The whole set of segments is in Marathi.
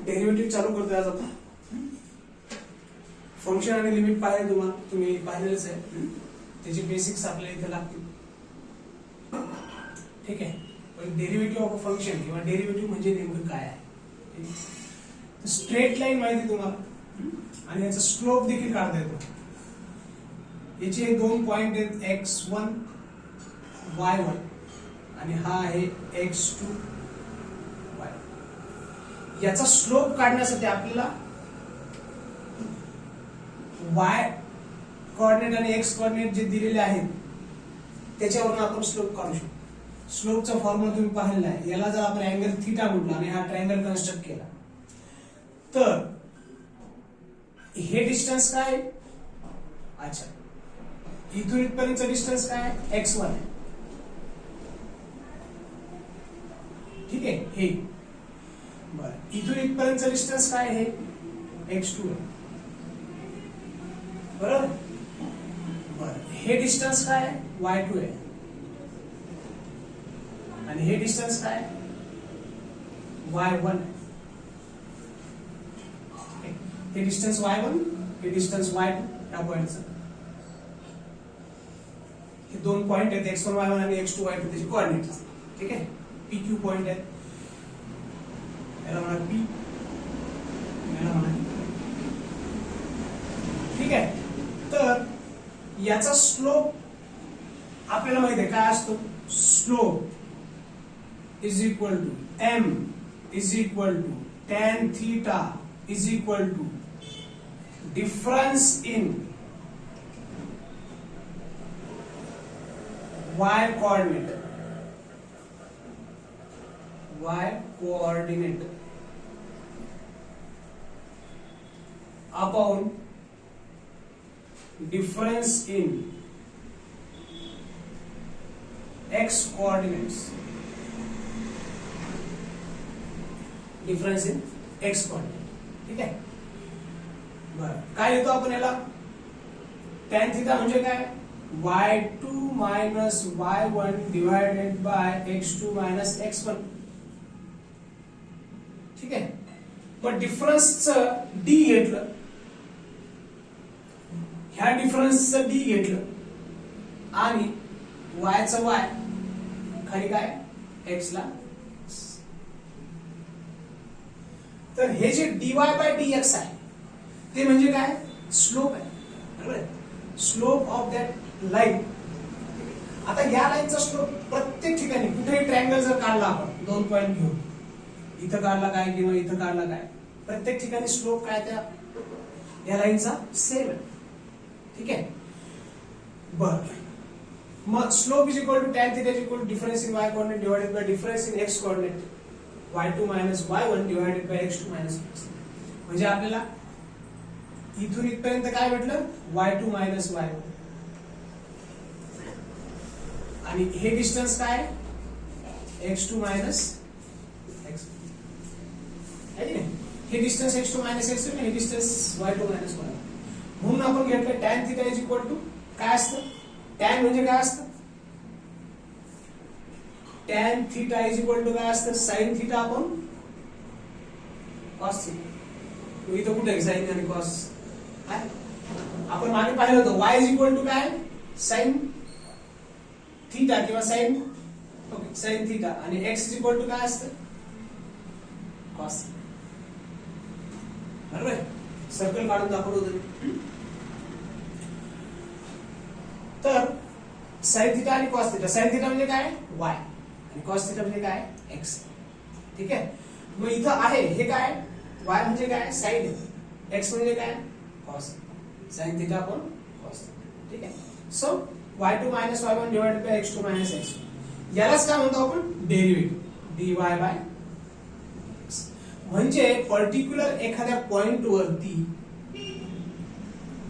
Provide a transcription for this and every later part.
डेरिव्हेटिव्ह चालू करतोय आज आपण. फंक्शन आणि लिमिट पाहिले तुम्ही पाहिलेच आहे. त्याचे बेसिक्स आपल्याला इथे लागतील. ठीक आहे. पण डेरिव्हेटिव्ह ऑफ अ फंक्शन किंवा डेरिव्हेटिव्ह म्हणजे नेमकं काय आहे. स्ट्रेट लाईन माहिती तुम्हाला आणि याचा स्लोप देखील काढता येतो. याचे दोन पॉइंट आहेत x1 y1 आणि हा आहे x2 y. याचा स्लोप काढण्यासाठी आपल्याला y कोऑर्डिनेट आणि x कोऑर्डिनेट जे दिलेले आहेत त्याच्यावरून आपण स्लोप काढू शकतो. स्लोपचा फॉर्म्युला तुम्ही पाहिलेला आहे. याला जर आपण अँगल थीटा म्हटलं आणि हा ट्रायंगल कन्स्ट्रक्ट केला तर हे डिस्टन्स काय. अच्छा, इथून इथपर्यंतचं डिस्टन्स काय x1 आहे. ठीक आहे. हे बरं, इथून इथपर्यंतचं डिस्टन्स काय आहे x2 आहे. बरोबर. बरं, हे डिस्टन्स काय y2 आहे आणि हे डिस्टन्स काय y1 आहे. हे डिस्टन्स y1, हे डिस्टन्स y2 या पॉइंटचं. हे दोन पॉइंट आहेत x1 y1 आणि x2 y2 त्याचे कोऑर्डिनेट. ठीक आहे. PQ पॉइंट आहे. याला म्हणा P, याला म्हणा. ठीक आहे. तर याचा स्लोप आपल्याला माहिती आहे काय असतो. Slope is equal to m is equal to tan theta is equal to difference in y coordinate. y coordinate upon difference in x coordinates. difference in x coordinate. ठीक आहे. बरं, काय लिहितो आपण याला. tan थीटा म्हणजे काय y2 minus y1 divided by x2 minus x1. ठीक आहे. पण डिफरन्सचं d घेतलं, ह्या डिफरन्सचं d घेतलं आणि y चं y खाली काय x ला. तर हे जे dy बाय dx आहे ते म्हणजे काय स्लोप आहे. बरोबर. Slope of that line. आता या लाईनचा स्लोप प्रत्येक ठिकाणी कुठेही ट्रायंगल जर काढला आपण दोन पॉइंट घेऊन, इथं काढला काय किंवा इथं काढला काय, प्रत्येक ठिकाणी स्लोप काय त्या या लाईनचा सेम आहे. ठीक आहे. बर, मग slope is equal to tan theta is equal to difference in y coordinate divided by difference in x coordinate y2 minus y1 divided by x2 minus x. म्हणजे आपल्याला इथून इथपर्यंत काय भेटलं y2 मायनस y1 आणि हे डिस्टन्स काय x2 मायनस x. हे डिस्टन्स x2 मायनस x हे डिस्टन्स y2 मायनस y. म्हणून आपण घेतलं tan theta is equal to काय असतं. tan म्हणजे काय असतं. tan theta is equal to काय असतं sin थीटा आपण cos थीटा. इथं कुठे sin आणि cos आपण मागे पाहिलं होतं. y इज इक्वल टू काय sin थीटा किंवा sin sin थीटा आणि x इज इक्वल टू काय असतं cos. बरोबर. सर्कल काढून दाखवलं होतं. तर sin थीटा आणि cos थीटा. sin थीटा म्हणजे काय y आणि cos थीटा म्हणजे काय x. ठीक आहे. मग इथं आहे हे काय y म्हणजे काय sin, x म्हणजे काय cos. sin theta upon cos. ठीक आहे. So y2 minus y1 divided by x2 minus x. यालाच काय म्हणतो आपण डेरिव्हेटिव्ह dy बाय x. म्हणजे पर्टिक्युलर एखाद्या पॉइंट वरती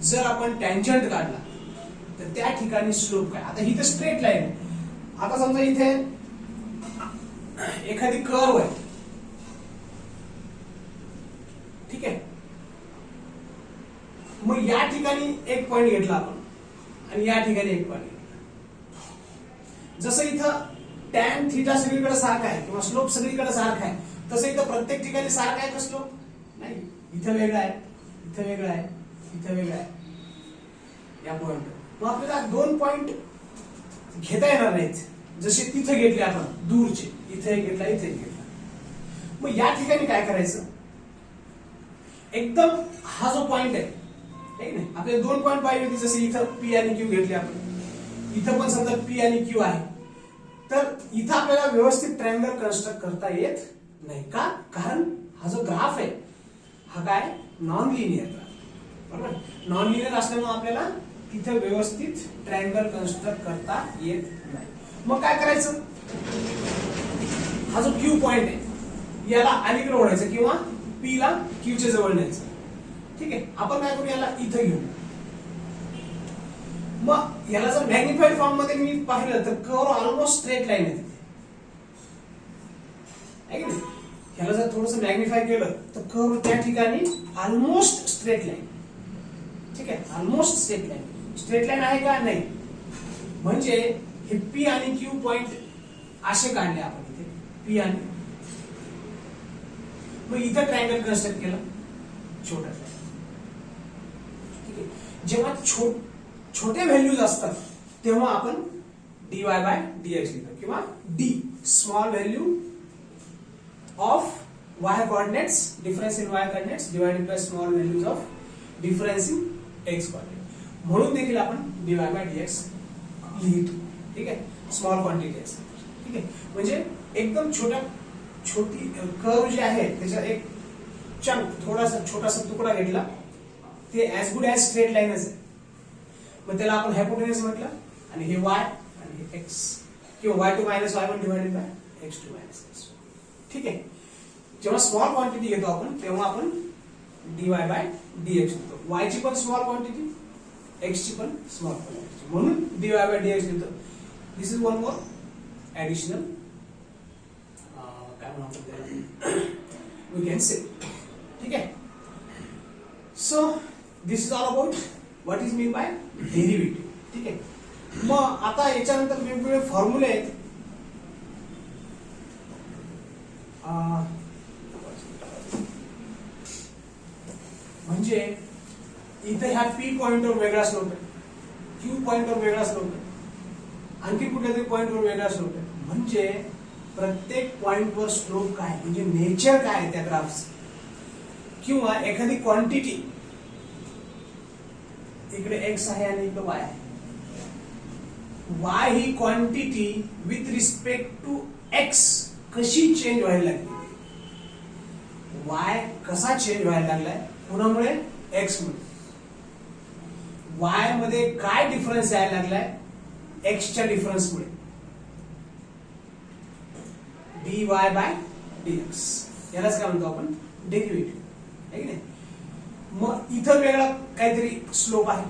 जर आपण टँजंट काढला तर त्या ठिकाणी स्लोप काय. आता ही तर स्ट्रेट लाईन आहे. आता समजा इथे एखादी कर्व आहे. ठीक आहे. मग या ठिकाणी एक पॉइंट घेतला आपण आणि या ठिकाणी एक पॉइंट घेतला. जसं इथं tan थीटा सगळीकडे सारखा आहे किंवा स्लोप सगळीकडे सारखा आहे तसं इथं प्रत्येक ठिकाणी सारखा आहे का स्लोप इथं वेगळा आहे, इथं वेगळा आहे, इथं वेगळा आहे या पॉइंट. मग आपल्याला 2 पॉइंट घेता येणार नाहीत जसे तिथे घेतले आपण दूरचे, इथे घेतला, इथे घेतला. मग या ठिकाणी काय करायचं, एकदम हा जो पॉइंट आहे नाही, आपल्याला 2 पॉइंट पाहिजे होते, जसे इथं पी आणि क्यू घेतले आपण, इथं पण समजा पी आणि क्यू आहे, तर इथं आपल्याला व्यवस्थित ट्रायंगल कन्स्ट्रक्ट करता येत नाही. का? कारण हा जो ग्राफ आहे हा काय नॉन लिनियर ग्राफ, बरोबर. नॉन लिनियर असल्यामुळे आपल्याला तिथे व्यवस्थित ट्रायंगल कन्स्ट्रक्ट करता येत नाही. मग काय करायचं, हा जो क्यू पॉइंट आहे याला अलीकडे ओढायचं किंवा पी ला क्यू च्या जवळ न्यायचं. ठीक आहे, आपण काय करू, याला इथं घेऊ. मग याला जर मॅग्निफाईड फॉर्म मध्ये मी पाहिलं तर कर्व ऑलमोस्ट स्ट्रेट लाईन आहे की नाही. याला जर थोडंसं मॅग्निफाय केलं तर कर्व त्या ठिकाणी ऑलमोस्ट स्ट्रेट लाईन. ठीक आहे, almost straight line. Straight line आहे का? नाही. म्हणजे हे पी आणि क्यू पॉइंट असे काढले आपण इथे, पी आणि, मग इथं ट्रायंगल कन्स्ट्रक्ट केलं छोटा. ठीक आहे, जेव्हा छोटे व्हॅल्यूज असतात तेव्हा आपण dy बाय dx लिहितो किंवा d small value of y coordinates, difference in y coordinates divided by small values of difference in x coordinate. म्हणून देखील आपण dy by dx लिहितो. ठीक आहे, स्मॉल क्वांटिटी असते. ठीक आहे, म्हणजे एकदम छोटी कर्व जे आहे त्याचा एक चंक, थोडासा छोटासा तुकडा घेतला, ते ऍज गुड ऍज स्ट्रेट लाईनच आहे. मग त्याला आपण हायपोटेन्यूस म्हटलं आणि हे y आणि हे x किंवा y2 minus y1 divided by x2 minus x2. ठीक आहे, जेव्हा स्मॉल क्वांटिटी घेतो आपण तेव्हा आपण dy बाय dx लिहितो. y ची पण स्मॉल क्वांटिटी, x ची पण स्मॉल क्वांटिटी, म्हणून dy बाय dx लिहितो. दिस इज वन मोर ऍडिशनल काय म्हणतो त्याला, वी कॅन से. ठीक आहे, so this is all about what is mean by derivative. ठीक आहे, मग आता याच्यानंतर वेगवेगळे फॉर्म्युले आहेत. म्हणजे इथे ह्या पी पॉइंटवर वेगळा स्लोप आहे, क्यू पॉइंटवर वेगळा स्लोप आहे, आणखी कुठल्या तरी पॉइंटवर वेगळा स्लोप आहे. म्हणजे प्रत्येक पॉइंटवर स्लोप काय, म्हणजे नेचर काय आहे त्या ग्राफचं, किंवा एखादी क्वांटिटी, इकडे x आहे आणि इकडे y आहे. y ही quantity with respect to x कशी चेंज व्हायला लागली, y कसा चेंज व्हायला लागलाय, कोणामुळे? x मुळे. y मध्ये काय डिफरन्स यायला लागलाय, x च्या डिफरन्स मुळे. dy बाय dx, यालाच काय म्हणतो आपण डेरिव्हेटिव्ह, आहे की नाही. मग इथं वेगळा काहीतरी स्लोप आहे,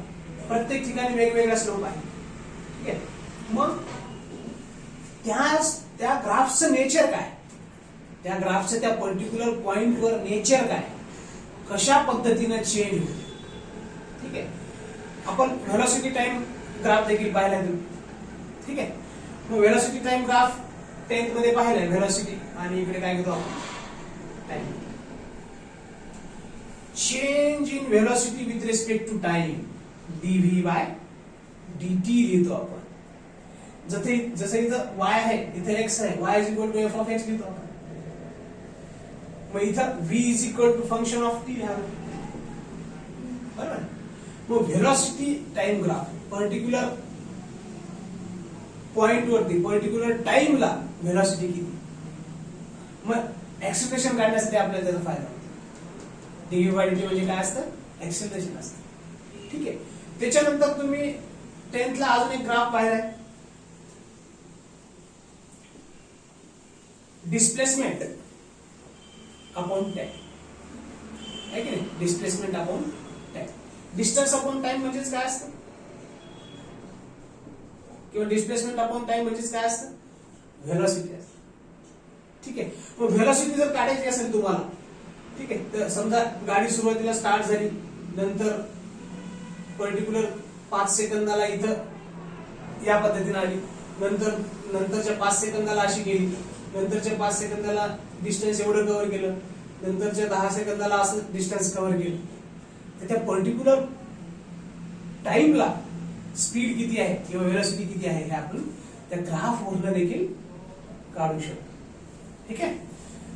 प्रत्येक ठिकाणी वेगवेगळा स्लोप आहे. ठीक आहे, मग त्या ग्राफचं नेचर काय, त्या ग्राफचं त्या पर्टिक्युलर पॉइंटवर नेचर काय, कशा पद्धतीने चेंज होते. ठीक आहे, आपण व्हेलॉसिटी टाइम ग्राफ देखील पाहिला. ठीक आहे, मग व्हेलॉसिटी टाइम ग्राफ 10th मध्ये पाहिलाय, व्हेलॉसिटी, आणि इकडे काय घेतो आपण time. Change in velocity with respect to time dv by dt लिहितो आपण. जसं इथं y आहे, इथं x आहे, y is equal to f of x लिहितो आपण. मग इथं v is equal to function of t लिहावं, बरोबर. मग velocity time graph particular point वरती, पर्टिक्युलर टाइमला व्हेलॉसिटी किती, मग एक्सेलरेशन काढण्यासाठी आपल्याला त्याचा फायदा होतो. dv बाय dt म्हणजे काय असतं, एक्सेलरेशन असतं. ठीक आहे, त्याच्यानंतर तुम्ही 10th ला अजून एक ग्राफ पाहिलाय, डिस्प्लेसमेंट अपॉन टाइम, आहे की नाही. Displacement upon time, distance upon time म्हणजेच काय असतं, किंवा डिस्प्लेसमेंट अपॉन टाइम म्हणजेच काय असतं, व्हेलॉसिटी असतं. ठीक आहे, मग व्हेलॉसिटी जर काढायची असेल तुम्हाला, ठीक आहे, तर समजा गाडी सुरुवातीला स्टार्ट झाली, नंतर पर्टिक्युलर 5 सेकंदाला इथं या पद्धतीने आली, नंतरच्या 5 सेकंदाला अशी गेली, नंतरच्या 5 सेकंदाला डिस्टन्स एवढं कव्हर केलं, नंतरच्या 10 सेकंदाला असं डिस्टन्स कव्हर केलं, तर त्या पर्टिक्युलर टाइमला स्पीड किती आहे किंवा वेलोसिटी किती आहे हे आपण त्या ग्राफ वरून देखील काढू शकतो. ठीक आहे.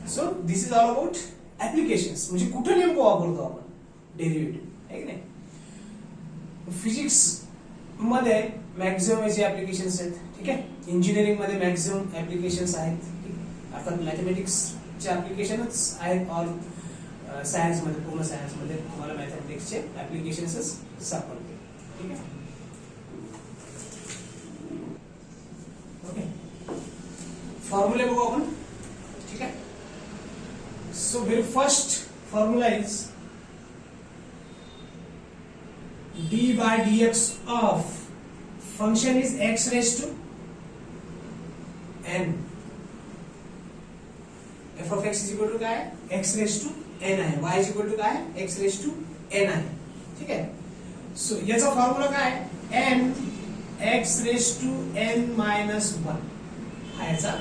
So this is all about applications, म्हणजे कुठे नेमकं वापरतो आपण डेरिव्हेटिव्ह, आहे की नाही. फिजिक्स मध्ये मॅक्झिमम याचे ऍप्लिकेशन्स आहेत. ठीक आहे. इंजिनिअरिंग मध्ये मॅक्झिमम ऍप्लिकेशन्स आहेत. अर्थात मॅथमॅटिक्सचे ऍप्लिकेशनच आहेत. ऑल सायन्स मध्ये, पूर्ण सायन्स मध्ये तुम्हाला मॅथमॅटिक्सचे ऍप्लिकेशन्स सापडतील. ठीक आहे. ओके, फॉर्म्युले बघू आपण. ठीक आहे. So very first formula is d by dx of function is x raised to n. f of x is equal to काय आहे? x raised to n आहे. y is equal to काय आहे? x raised to n आहे. ठीक आहे. सो याचा फॉर्म्युला काय आहे? n x raised to n minus 1 हा याचा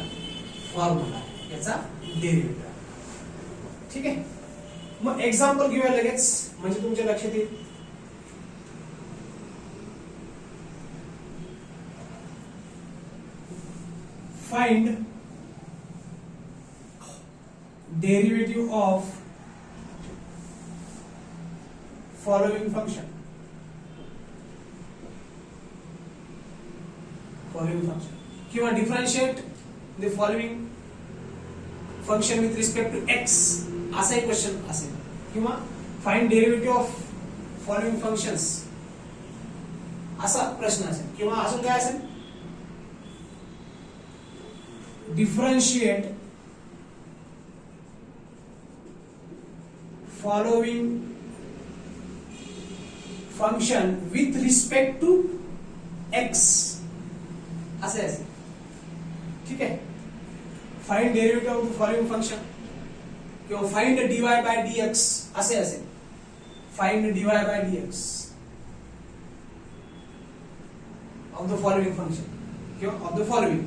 फॉर्म्युला आहे, याचा डेरिव्हेटिव्ह. ठीक आहे. मग एक्झाम्पल घेऊया लगेच, म्हणजे तुमच्या लक्षात येईल. Find derivative of following function. किंवा differentiate the following function with respect to x असा एक क्वेश्चन असेल, किंवा find derivative of following functions असा प्रश्न असेल, किंवा अजून काय असेल, differentiate following function with respect to x असे असेल. ठीक आहे. Find derivative of the following function किंवा फाइंड dy by dx असे असेल. Find dy by dx of the following function किंवा ऑफ द फॉलोइंग.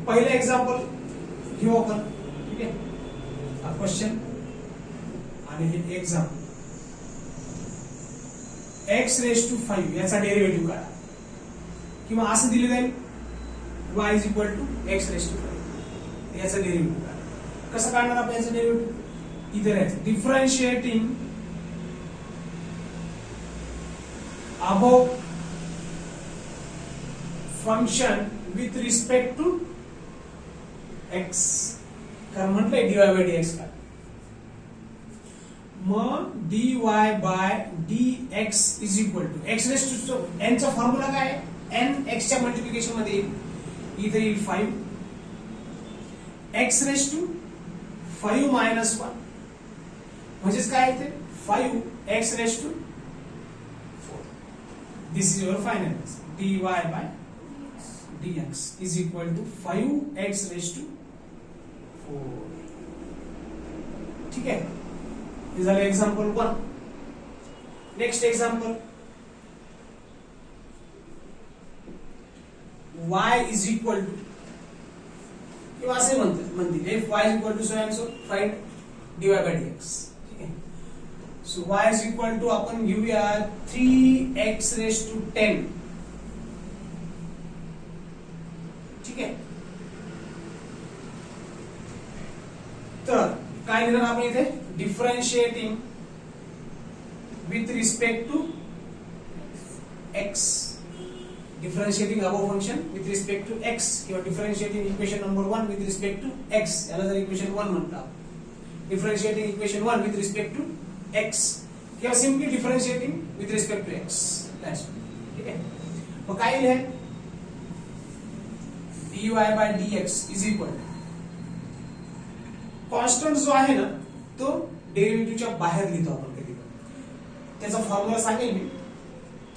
पहिले एक्झाम्पल घेऊ आपण. ठीक आहे. हा क्वेश्चन आणि हे एक्झाम्पल. x रेज टू 5 याचा डेरिव्हेटिव्ह काढा, किंवा असं दिलं जाईल y is equal to x raise to 5 याचा डेरिव्हेटिव्ह काढा. कसं काढणार आपण याचा डेरिव्हेटिव्ह? इधर आहे differentiating above function with respect to x, कारण म्हटलंय dy by dx का. मग dy by dx is equal to x raise to n चा फॉर्म्युला काय आहे? n x च्या मल्टिप्लिकेशन मध्ये येईल, इथे येईल 5 x रेज टू 5 मायनस 1 म्हणजेच काय येते 5 x raise to 4. This is your final answer. dy by dx is equal to 5x raised to 4. ठीक है. हे झालं example 1. Next example, y is equal to किंवा असे म्हणतील if y is equal to so and so find dy by dx. ठीक आहे. So y is equal to आपण घेऊया 3x raised to 10. ठीक आहे. तर काय लिहिणार आपण इथे? Differentiating with respect to x. Differentiating above function with respect to x किंवा differentiating equation number 1 with respect to x, याला जर इक्वेशन 1 म्हणतात. Differentiating equation 1 with respect to x किंवा simply differentiating with respect to x. ठीक आहे. मग काय लिहाय? dy by dx is equal constant जो आहे ना तो डेरिव्हेटिव्हच्या बाहेर लिहितो आपण कधी. त्याचा फॉर्म्युला सांगेल मी.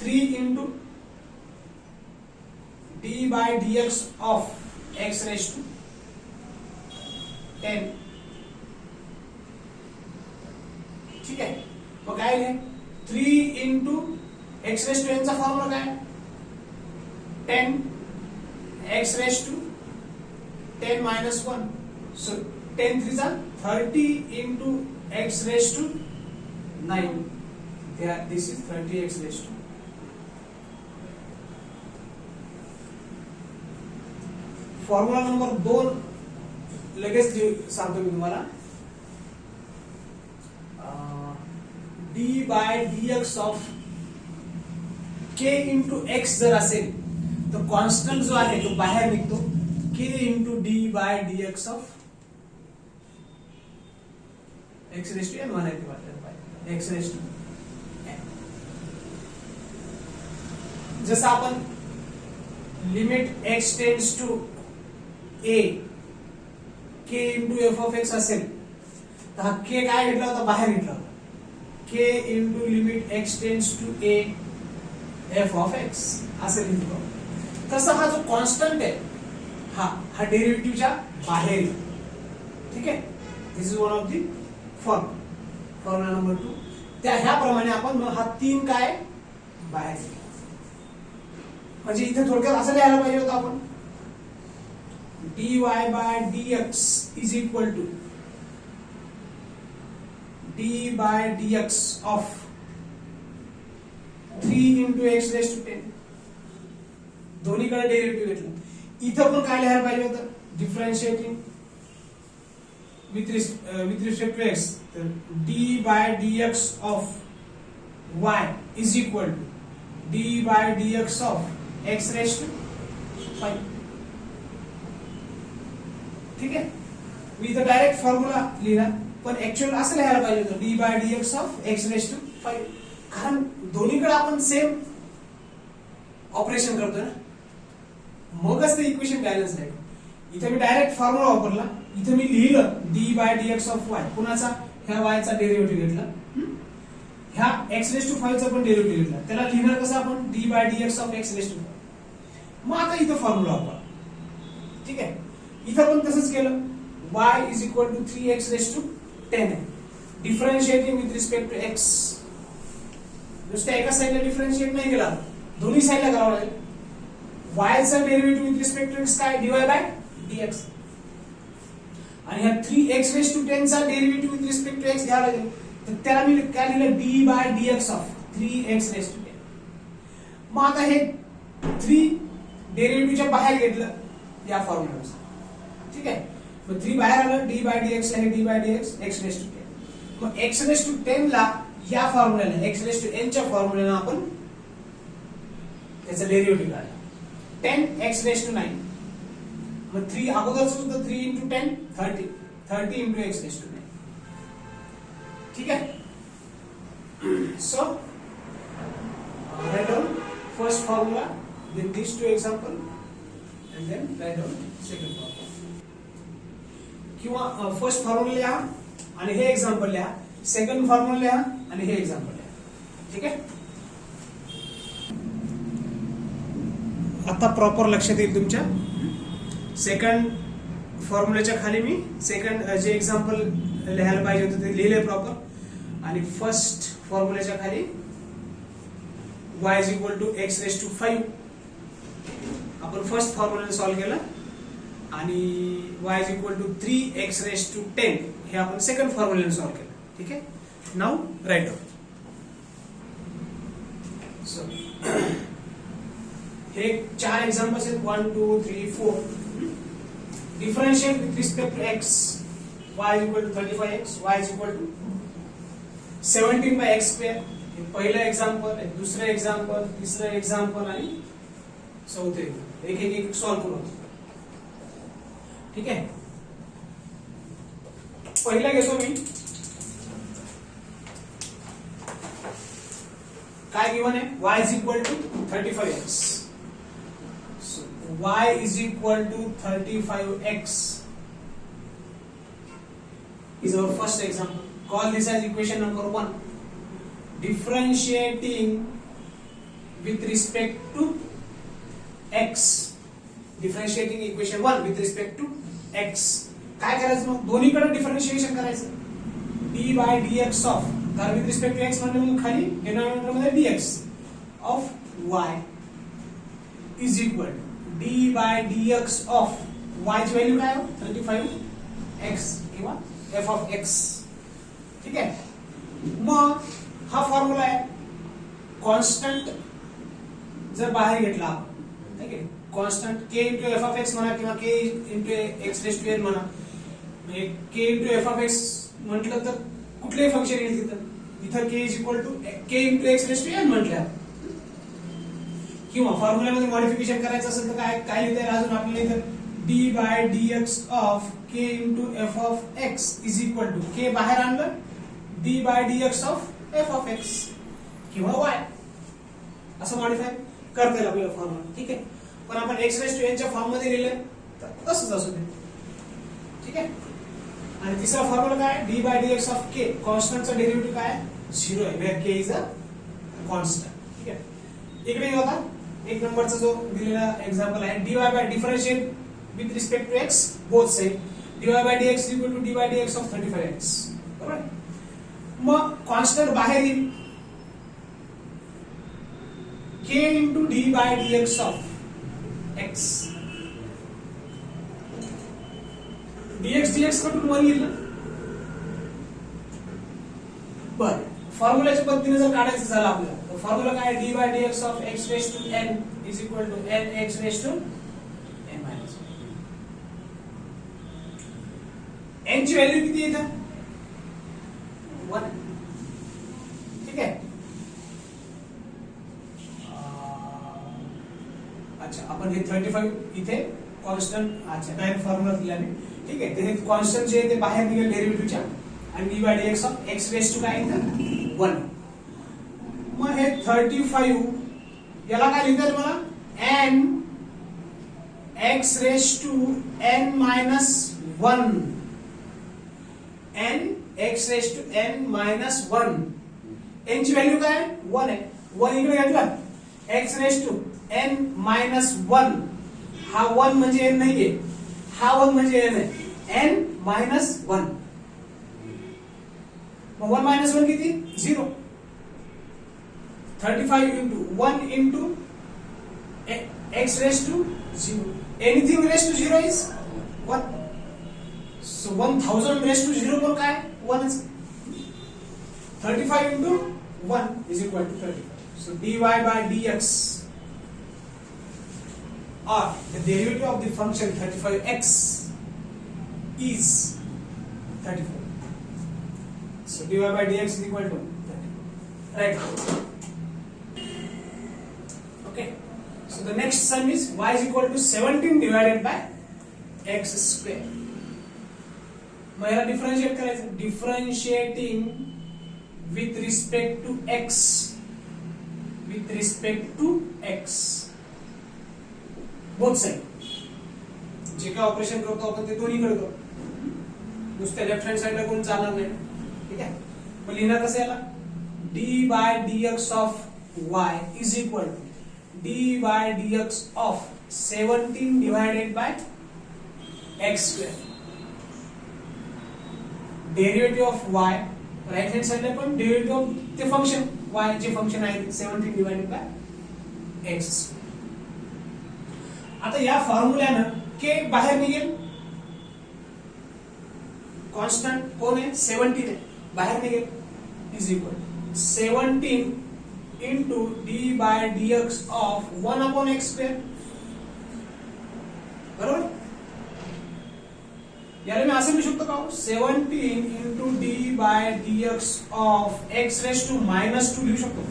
3 into d by dx of x raised to 10. ठीक आहे. मग काय लिहे? 3 into x raised to n चा फॉर्म्युला काय? 10 x raised to 10 minus 1. So 10 3 जा 30 into x raised to 9. This is 30 x raised to. Formula number 2 लगेच सांगतो मी तुम्हाला. d by dx of k into x जर असेल तर कॉन्स्टंट जो आहे तो बाहेर निघतो. k into d by dx of x raised to n म्हणायचं वाटतं. x raised to n. जसं आपण limit x tends to a k into f of x असेल तर हा k काय घेतला होता, बाहेर घेतला होता. k into limit x tends to a f of x असं लिहितो. तसा हा जो कॉन्स्टंट आहे हा डेरिव्हेटिव्हच्या बाहेर. ठीक आहे. This is one of the formula number 2. त्या ह्याप्रमाणे आपण हा 3 काय बाहेर घेतला. म्हणजे इथे थोडक्यात असं लिहायला पाहिजे होतं आपण dy by dx is equal to d by dx of 3 into x raised to 10. दोन्हीकडे डेरिव्हेटिव्ह घेतलं. इथं पण काय लिहायला पाहिजे होतं, differentiating with respect to x. तर d by dx of y is equal to d by dx of x raised to 5. ठीक आहे. मी इथं डायरेक्ट फॉर्म्युला लिहिला पण ऍक्च्युअल असं लिहायला पाहिजे होतं d by dx of x raised to 5. कारण दोन्हीकडे आपण सेम ऑपरेशन करतोय ना, मगच ते इक्वेशन बॅलन्स आहे. इथे मी डायरेक्ट फॉर्म्युला वापरला. इथे मी लिहिलं d by dx of y. कुणाचा, ह्या y चा डेरिव्हेटिव्ह घेतला, ह्या x raised to 5 चा पण डेरिव्हेटिव्ह घेतला. त्याला लिहिणार कसं आपण d by dx of x raised to 5. मग आता इथं फॉर्म्युला वापरा. ठीक आहे. इथं पण तसंच केलं. y is equal to 3x raised to 10 आहे. Differentiating with respect to x. नुसत्या एका साईडला डिफरन्शिएट नाही केला, दोन्ही साईडला करावं लागेल. y चा derivative with respect to x काय, dy by dx. आणि ह्या 3x raised to 10 चा derivative with respect to x घ्यावा लागेल. तर त्याला मी काय लिहिलं, d by dx of 3x raised to 10. मग आता हे 3 डेरिव्हेटिव्हच्या बाहेर घेतलं या फॉर्म्युल्यानुसार. ठीक आहे. मग 3 बाहेर आलं, d by dx ला हे d by dx x raised to 10. मग x raised to 10 ला या फॉर्म्युल्याने x raised to n च्या फॉर्म्युल्याने आपण त्याचा डेरिव्हेटिव्ह काढला. 10x raised to 9. मग 3 अगोदरच होतं, 3 into 10 30 into x raised to 9. ठीक आहे. So write down first formula, then these two example, and then write down second formula. किंवा फर्स्ट फॉर्म्युला लिहा आणि हे एक्झाम्पल लिहा, सेकंड फॉर्म्युला लिहा आणि हे एक्झाम्पल लिहा. ठीक आहे. आता प्रॉपर लक्षात येईल तुमच्या. सेकंड फॉर्म्युल्याच्या खाली मी सेकंड जे एक्झाम्पल लिहायला पाहिजे होतं ते लिहिले प्रॉपर. आणि फर्स्ट फॉर्म्युल्याच्या खाली y is equal to x raised to 5 आपण फर्स्ट फॉर्म्युला सॉल्व्ह केला. आणि y is equal to 3x raised to 10 हे आपण सेकंड फॉर्म्युला सॉल्व्ह केलं. ठीक आहे. Now right down. सो हे 4 एक्झाम्पल्स आहेत, 1 2 3 4. Differentiate with respect to x. y is equal to 35x, y is equal to 17 by x square. हे पहिलं एक्झाम्पल, दुसरं एक्झाम्पल, तिसरं एक्झाम्पल आणि चौथे. एक एक सॉल्व्ह करू. ठीक आहे. पहिला घेतो मी. काय गिवन आहे, y is equal to 35x. So y is equal to 35x is our first example. Call this as equation number 1. Differentiating with respect to x. Differentiating equation 1 with respect to x. काय करायचं मग, दोन्हीकडे डिफरन्शिएशन करायचं. d by dx of, कारण विथ रिस्पेक्ट टू x म्हणजे मग खाली डिनॉमिनेटर मध्ये dx of y is equal to d by dx of y ची व्हॅल्यू काय आहे, 35. एक्स किंवा एफ ऑफ एक्स. ठीक आहे. मग हा फॉर्म्युला आहे. कॉन्स्टंट जर बाहेर घेतला आपण, ठीक आहे, constant K into F of X म्हणा किंवा K into X raise to N म्हणा, म्हणजे K into F of X म्हटलं तर कुठलेही फंक्शन येईल तिथं. इथं K is equal to K into X raise to N म्हटलं. किंवा फॉर्म्युल्यामध्ये मॉडिफिकेशन करायचं असेल तर काय लिहिता येईल अजून आपल्याला इथं D by D x of K into F of X is equal to K बाहेर आणलं D by D x of F of X किंवा वाय असं मॉडिफाय करता येईल आपल्याला फॉर्म्युला. ठीक आहे. पण आपण एक्स रेस टू एन च्या फॉर्म मध्ये लिहिलं तर तसंच असू दे. ठीक आहे. आणि तिसरा फॉर्म्युला काय D by D x of K, कॉन्स्टंटचा डेरिव्हेटिव्ह काय 0 आहे where K is a constant. ठीक आहे. इकडे होता एक नंबरचा जो दिलेला एक्झाम्पल आहे dy by differentiate with respect to x both side dy by dx equal to dy by dx of 35x. बरोबर. मग कॉन्स्टंट बाहेर येईल k into D by dx of x. dx dx कडून 1 येईल ना. बर फॉर्म्युलाच्या पद्धतीने जर काढायचं झालं आपल्याला तर फॉर्म्युला काय D by dx of x raise to n is equal to n x raise to n minus. n ची व्हॅल्यू किती आहे इथं 1. ठीक आहे. अच्छा आपण हे 35 इथे कॉन्स्टंट अच्छा डायरेक्ट फॉर्म्युला दिला नाही. ठीक आहे. ते कॉन्स्टंट जे आहे ते बाहेर निघेल डेरिव्हेटिव्हच्या आणि D by dx of x raise to काय इथं 1. मग हे 35 याला काय लिहिता येईल मला n x raise to n minus 1 n x raise to n minus 1. n ची व्हॅल्यू काय 1 आहे. 1 इकडे घेतला x raise to n minus 1 हा 1 म्हणजे n नाहीये, हा 1 म्हणजे n आहे. n मायनस 1 मग 1 मायनस 1 किती 0. 35 into 1 into x raise to 0. Anything raise to 0 is 1. So 1000 raise to 0 पण काय 1 च. 35 into 1 is equal to 35. So dy by dx or the derivative of the function 35x is 34. So dy by dx is equal to 34. Right. Okay. So the next sum is y is equal to 17 divided by x square. मग याला डिफरन्शिएट करायचं. Differentiating with respect to x with respect to x both side. जे काय ऑपरेशन करतो आपण ते दोन्ही करतो. नुसत्या लेफ्ट हँड साइडला कोण चालणार नाही. ठीक आहे. मग लिहिणार कसं याला D by dx of y is equal to D by dx of 17 divided by x square. Derivative of y right hand साइडला पण डेरिव्हेटिव्ह ऑफ ते फंक्शन y जे फंक्शन आहे 17 डिवाइडेड बाय x. आता या फॉर्म्युल्यानं k बाहेर निघेल. कॉन्स्टंट कोण आहे 17 आहे बाहेर निघेल is equal 17 into D by dx of 1 upon x square. बरोबर. याला मी असं लिहू शकतो का 17 into D by dx of x raise to minus 2 लिहू शकतो.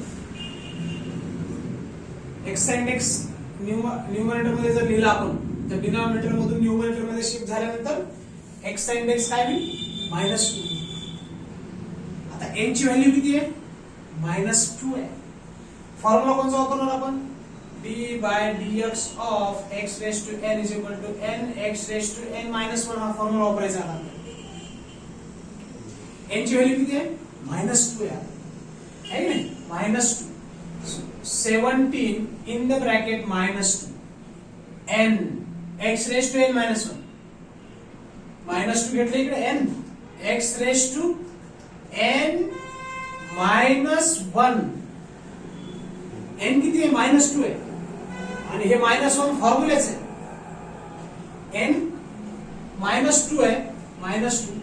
x and x न्यूमरेटर मध्ये जर लिहिला आपण तर डिनॉमिनेटर मधून न्यूमरेटर मध्ये शिफ्ट झाल्यानंतर x and x काय होईल -2. आता n ची व्हॅल्यू किती आहे -2 आहे. फॉर्म्युला कोणता वापरणार आपण d by dx of x raise to n is equal to n x raise to n minus 1 हा फॉर्म्युला वापरायचा आहे. n ची व्हॅल्यू किती आहे -2 आहे ना -2. 17 in the bracket -2 n x raised to n minus 1 -2 घेतलं इकडे n x raised to n minus 1 n किती आहे -2 आहे आणि हे -1 फॉर्म्युलाच आहे. n -2 आहे -2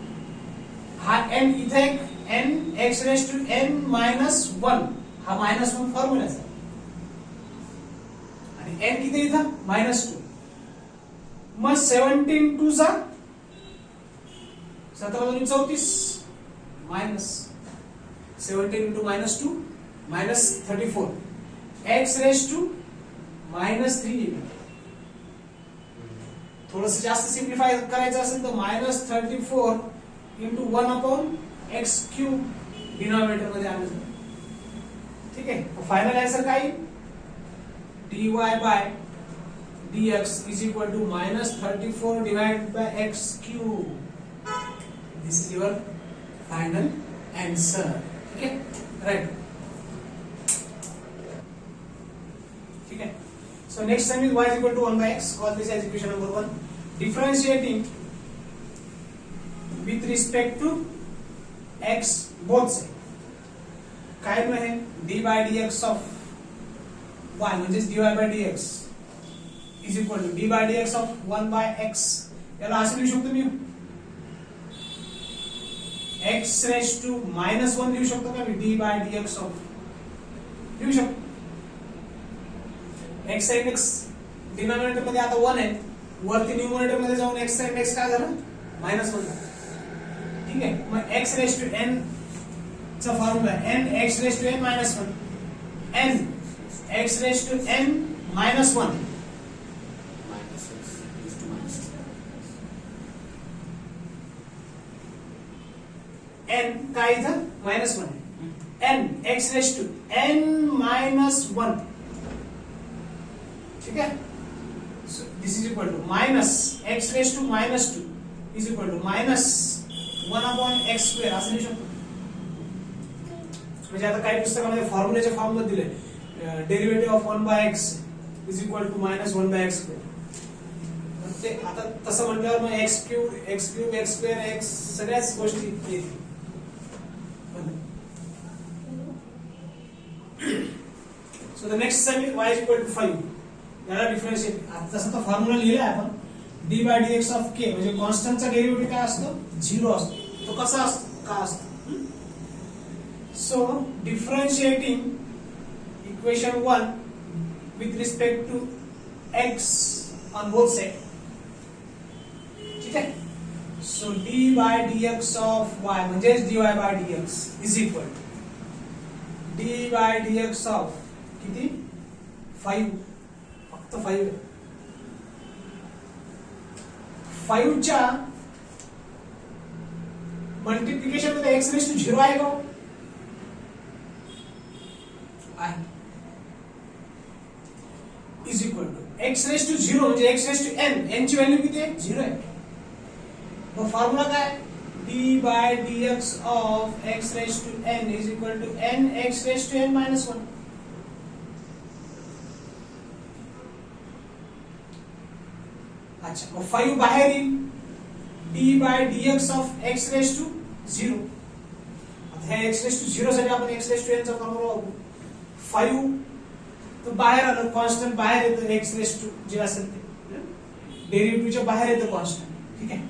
हा n इथे एक n x raise to n -1 हा -1 फॉर्म्युलाचा आणि n किती इथं -2 मग 17 टू जा 17 दोन्ही 34 minus 17 into -2 -34 x raise to -3 थोडंसं जास्त सिम्प्लिफाय करायचं असेल तर -34 into 1/x³ डिनॉमिनेटर मध्ये आणलं जातं. ठीक आहे. फायनल आन्सर काय dy by dx is equal to -34 divided by x³. This is your final answer. ठीक है, राइट. ठीक है. So next sum is y is equal to 1 by x. Call this as equation number 1. Differentiating with respect to x both side. काय में है d by dx of y म्हणजेच dy by dx is equal to d by dx of 1 by x. याला असं लिहू शकतो मी x रेज टू -1 लिहू शकतो का मी d by dx of लिहू शकतो. x sin x डिनॉमिनेटर मध्ये आता 1 आहे, वरती न्यूमरेटर मध्ये जाऊन x sin x काय झालं -1 झालं. ठीक आहे. मग x रेज टू n चा formula n x raise to n -1 n x raise to n -1 n काय इथं -1 आहे n x raise to n -1. ठीक है. So this is equal to minus x raised to -2 is equal to -1/x² असं लिहू शकतो. म्हणजे आता काही पुस्तकामध्ये फॉर्म्युलेच्या फॉर्म मध्ये दिले derivative of 1 by x is equal to -1/x². ते आता तसं म्हटल्यावर मग x³ x² x सगळ्याच गोष्टी येतील. So the next sum is y is equal to 5. याला डिफरन्शिएट तसं तर फॉर्म्युला लिहिलाय आपण d by dx of k म्हणजे कॉन्स्टंटचा डेरिव्हेटिव्ह काय असतो 0 असतो. तो कसा असतो का असतो. So differentiating equation 1 with respect to x on both side. ठीक आहे. So d by dx of y म्हणजे dy by dx is equal d by dx of किती 5 फक्त 5 च्या मल्टिप्लिकेशन मध्ये x रेज टू 0 आहे का आहे is equal to x raise to 0 म्हणजे x रेज टू n ची व्हॅल्यू किती आहे 0 आहे. मग फॉर्म्युला काय d by dx of x raise to n is equal to n x raise to n -1. अच्छा मग 5 बाहेर येईल d by dx of x raise to 0. आता हे x रेज टू 0 साठी आपण x रेज टू n चा फॉर्म्युला वापरू. 5 तो बाहेर आलं कॉन्स्टंट बाहेर येतं x रेज टू जे असेल ते डेरिव्हेटिव्हच्या बाहेर येतं कॉन्स्टंट. ठीक आहे.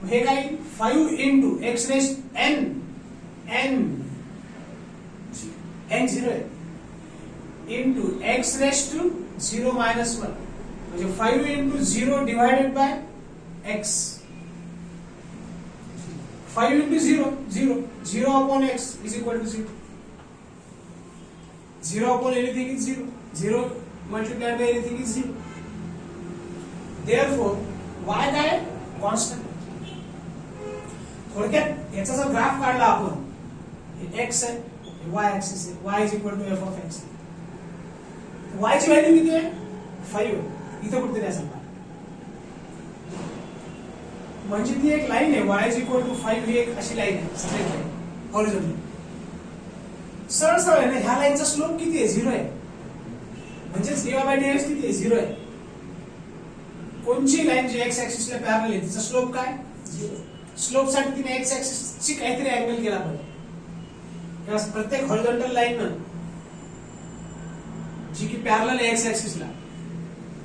मग हे काय 5 into x रेज n 0 आहे into x रेज टू 0 -1 म्हणजे 5 into 0 divided by x. 5 into 0 upon x is equal to 0. 0 upon anything is 0. 0 multiplied by anything is 0. Therefore, y काय कॉन्स्टंट. थोडक्यात याचा जर ग्राफ काढला आपण x आहे y ऍक्सिस आहे y is equal to f of x. y ची व्हॅल्यू किती आहे 5 इथे कुठे द्यायचं म्हणजे ती एक लाईन आहे y is equal to 5 ही एक अशी लाईन आहे स्ट्रेट लाईन हॉरिझॉन्टल सरळ सरळ आहे ना. ह्या लाईनचा स्लोप किती आहे 0 आहे म्हणजे dy by dx किती आहे 0 आहे. कोणची लाईन जी x ऍक्सिस ला पॅरलल आहे तिचा स्लोप काय 0. स्लोप साठी तिने x ऍक्सिस ची काहीतरी अँगल केला पाहिजे. प्रत्येक हॉरिझॉन्टल लाईन ना जी की पॅरलल आहे x ऍक्सिस ला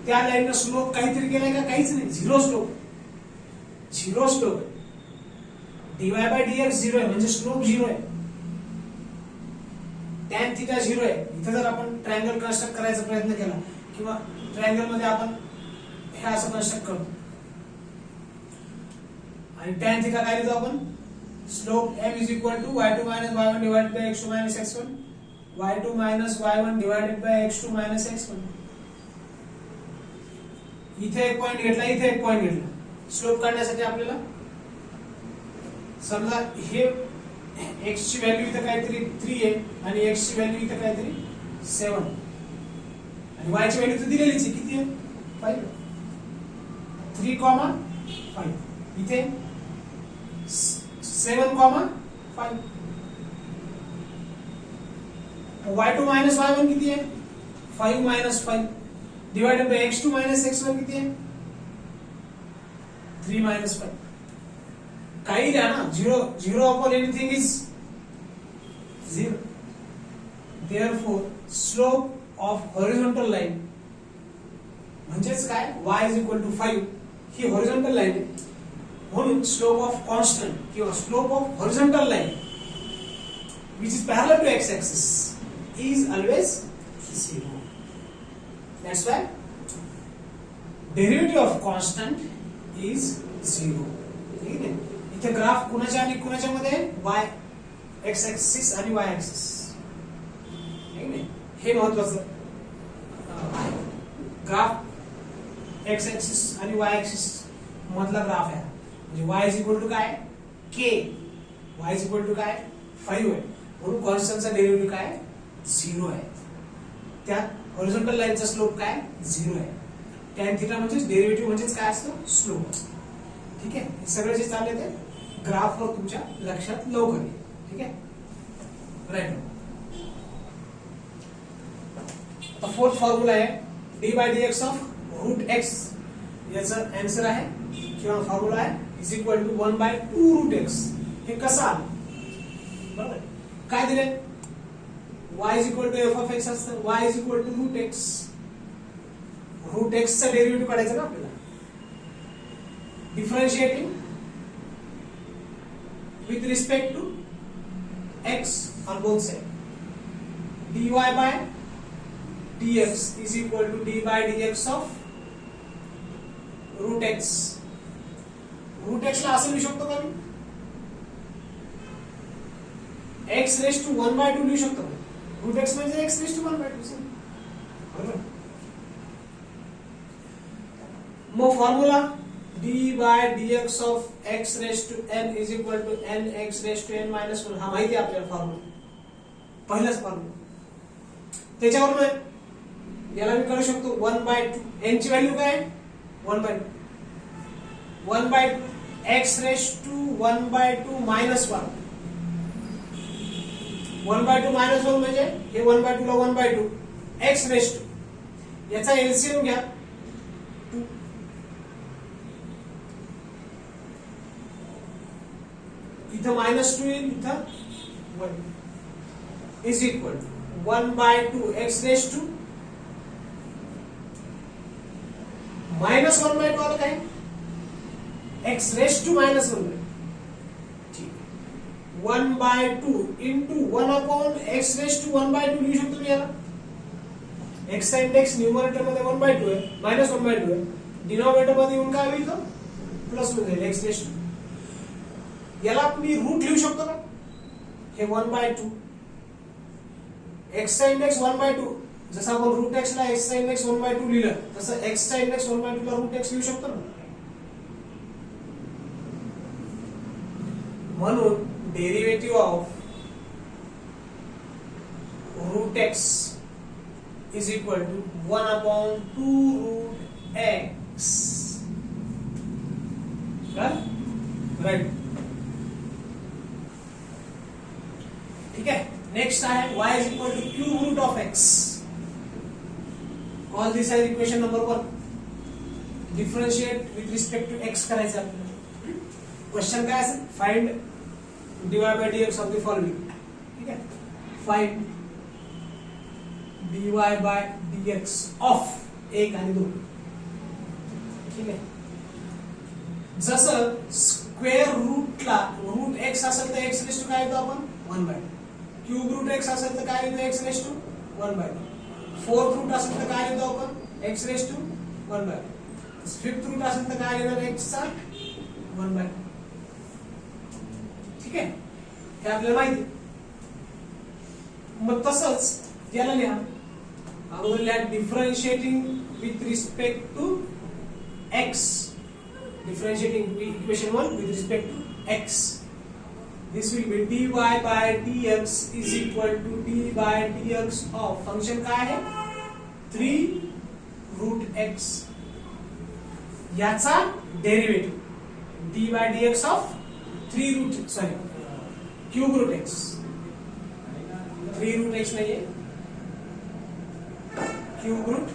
त्या लाईनचा स्लोप काहीतरी केलाय का काहीच नाही 0 स्लोप डीवाय बाय डीएक्स 0 आहे म्हणजे स्लोप 0 आहे, टॅन थिटा 0 आहे. इथे जर आपण ट्रायंगल कन्स्ट्रक्ट करायचा प्रयत्न केला किंवा ट्रायंगल मध्ये आपण हे असं कन्स्ट्रक्ट करतो आणि टॅन थिटा काय लिहितो आपण, slope m is equal to y2 minus y1 divided by x2 minus x1, y2 minus y1 divided by x2 minus x1. इथे एक पॉइंट घेतला, इथे एक पॉइंट घेतला. स्लोप काढण्यासाठी आपल्याला समजा हे x ची व्हॅल्यू इथे काहीतरी 3 आहे आणि x ची व्हॅल्यू इथे काहीतरी 7 आणि y ची व्हॅल्यू तर दिलेलीच आहे, किती आहे 5, 3,5 इथे 7,5. y2 मायनस y1 किती आहे 5 minus 5 divided by x2 minus x1 किती आहे 3 मायनस 5. काही द्या ना, 0 upon anything is 0. Therefore slope of horizontal line म्हणजेच काय y इज इक्वल टू 5 ही हॉरिझॉन्टल लाईन आहे, म्हणून स्लोप ऑफ कॉन्स्टंट किंवा slope of horizontal line which is parallel to x axis is always 0. That's why derivative of constant is 0. ठीक आहे. इथे ग्राफ कुणाच्या आणि कुणाच्या मध्ये y x axis आणि y axis, ठीक आहे. हे महत्त्वाचं आहे. ग्राफ x axis आणि y axis मधला ग्राफ आहे म्हणजे y इज इक्वल टू काय k, y is equal to काय 5 आहे, म्हणून कॉन्स्टंटचा डेरिव्हेटिव्ह काय 0 आहे. त्यात हॉरिझॉन्टल लाईनचा स्लोप काय 0 आहे. टॅन थिटा म्हणजे डेरिव्हेटिव्ह म्हणजेच काय असतं स्लोप. ठीक आहे. हे सगळं जे चाललंय ते ग्राफवर तुमच्या लक्षात लवकर येईल. ठीक आहे. राईट. आता फोर्थ फॉर्म्युला आहे D by D x of root X. याचा आन्सर आहे किंवा फॉर्म्युला आहे is equal to 1/2 root X. हे कसं आलं बरोबर काय दिले y is equal to f of x असतं, y is equal to root x. Root x चा डेरिव्हेटिव्ह काढायचा ना आपल्याला. Differentiating with respect to x on both sides. dy by dx is equal to d by dx of root x. Root x ला असं लिहू शकतो का मी x रेस टू 1/2 लिहू शकतो. रूट x म्हणजे x रेस टू 1/2 बरोबर. मग formula d by dx of x raise to n is equal to n x raise to n minus 1. हा माहिती आहे आपल्याला फॉर्म्युला, पहिलाच फॉर्म्युला. त्याच्यावरून याला मी करू शकतो 1/2. n ची व्हॅल्यू काय 1/2 x raise to 1/2 minus 1. 1/2 minus 1 म्हणजे हे 1/2 ला 1/2 x रेस टू याचा एलसीएम घ्या 2. इथं -2 येईल, इथं 1 is equal to 1/2 x raise to -1/2 आलं काय x raise to -1/2. 1/2 into 1 upon x raised to 1/2 लिहू शकतो मी याला. x चा इंडेक्स न्यूमरेटर मध्ये 1/2 आहे, -1/2 आहे. डिनॉमिनेटर मध्ये येऊन काय होईल तो प्लस होईल x raised to. याला मी रूट लिहू शकतो का हे 1/2. x चा इंडेक्स 1/2 जसं आपण रूट x ला x चा इंडेक्स 1/2 लिहिलं तसं x चा इंडेक्स 1/2 ला रूट x लिहू शकतो ना. म्हणून derivative of root x is equal to 1 upon 2 root x. Right? ठीक है. नेक्स्ट है y is equal to cube root of x. All this is equation number 1. Differentiate with respect to x करायचं आपल्याला. क्वेश्चन काय असेल find dy by dx of the following. ठीक है. Find dy by dx of 1 आणि 2. ठीक आहे. जसं स्क्वेअर रूटला रूट एक्स असेल तर एक्स रेस टू काय लिहितो आपण 1/2. क्यूब रूट एक्स असेल तर काय लिहितो X raise to 1/2. Fourth root असेल तर काय लिहितो आपण X raise to 1/2. Fifth root असेल तर काय लिहिणार एक्स चा 1/2. ठीक आहे, हे आपल्याला माहिती. मग तसंच याला लिहा, अगोदर लिहा differentiating with respect to X. Differentiating equation 1 with respect to x. This will be dy by dx is equal to d by dx of function काय आहे 3 root x. याचा derivative d by dx of 3 root cube root x. 3 root x नहीं है, cube root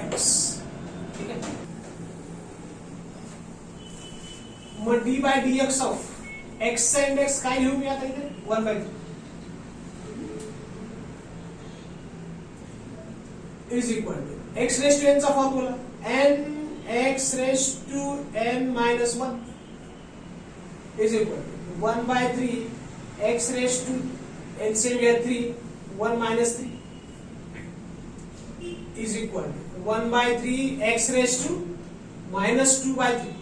x. ठीक है, मग d by D x of x चा इंडेक्स काय लिहू मी आता इथे 1/3 is equal to x raise to n चा formula n x raise to N minus 1 is equal to 1/3 x raise to n से लिया 3 1 minus 3 is equal to 1/3 x raise to minus 2/3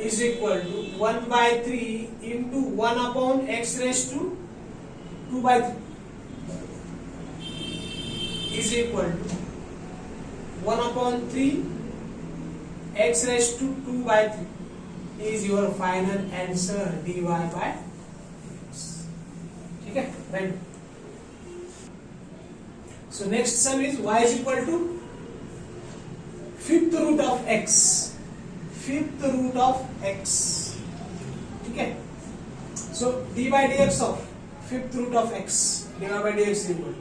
is equal to 1/3 into 1 upon x raised to 2/3 is equal to 1 upon 3 x raised to 2/3 is your final answer dy by dx. ठीक है, right? So next sum is y is equal to fifth root of x. Fifth root of x. ठीक है, so d by dx of fifth root of x dy by dx is equal.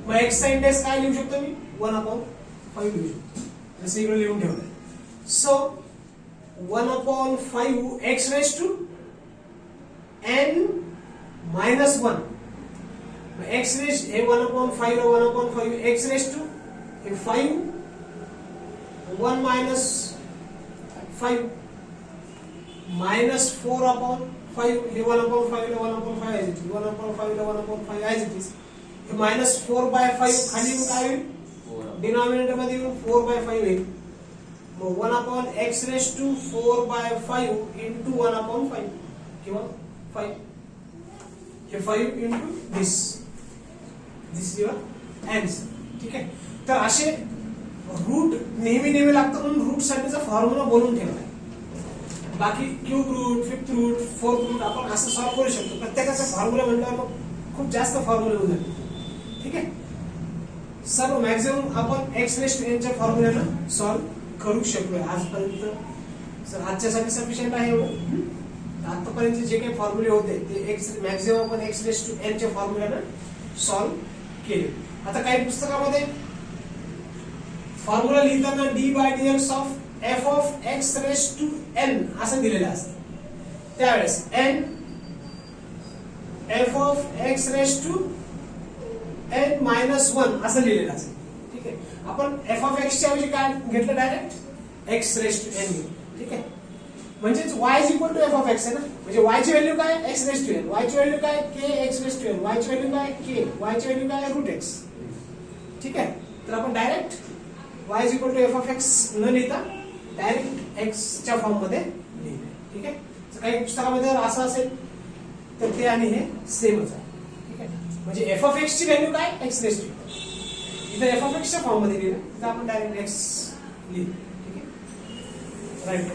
मग x चा इंडेक्स काय लिहू शकतो मी 1/5 लिहू शकतो, जसे इकडे लिहून ठेवलंय. so 1/5 x raised to n minus 1. मग x raised हे 1/5 ला 1/5 x raised to हे 5 1 minus 5 minus 4/5 हे 1/5 ला 1/5 as it is, 1/5 ला 1/5 as it is. हे minus 4/5 खाली येऊन काय होईल डिनॉमिनेटर मध्ये येऊन 4/5 होईल. मग 1/x raised to 4/5 into 1/5 किंवा 5 हे 5 into this is your answer. ठीक आहे, तर असे रूट नेहमी लागतं म्हणून रूट साठीचा फॉर्म्युला बोलून ठेवलाय. बाकी cube root fifth root fourth root आपण असं सॉल्व्ह करू शकतो. प्रत्येकाचा फॉर्म्युला म्हटल्यावर मग खूप जास्त फॉर्म्युले होऊन जाते. ठीक आहे, सर्व मॅक्झिमम आपण एक्स रेस टू एनच्या फॉर्म्युल्यानं सॉल्व्ह करू शकलोय आजपर्यंत. सर आजच्यासाठी सफिशियंट आहे एवढं. आतापर्यंत जे काही फॉर्म्युले होते ते एक्स मॅक्झिमम आपण एक्स रेस टू एनच्या फॉर्म्युल्यानं सॉल्व्ह केले. आता काही पुस्तकामध्ये फॉर्म्युला लिहिताना D by D x of F of X raise to N असं दिलेलं असतं. त्यावेळेस N F of X raise to N minus 1 असं लिहिलेलं असतं. ठीक आहे, आपण एफ ऑफ एक्स च्या ऐवजी काय घेतलं direct X raise to N घेऊ. ठीक आहे, म्हणजेच y is equal to F of X आहे ना. म्हणजे y ची व्हॅल्यू काय X raise to N, y ची व्हॅल्यू काय k X raise to N, y ची व्हॅल्यू काय k, y ची व्हॅल्यू काय रूट एक्स. ठीक आहे, तर आपण direct y is equal to F of X न लिहिता डायरेक्ट एक्स च्या फॉर्म मध्ये लिहिले. ठीक आहे, तर काही पुस्तकामध्ये जर असं असेल तर ते आणि हे सेमच आहे. ठीक आहे, म्हणजे एफ ऑफ एक्स ची व्हॅल्यू काय एक्स रेस टू एन, इथे एफ ऑफ एक्स च्या फॉर्म मध्ये लिहिलं, इथे आपण डायरेक्ट एक्स लिहिलं. ठीक आहे, राईट.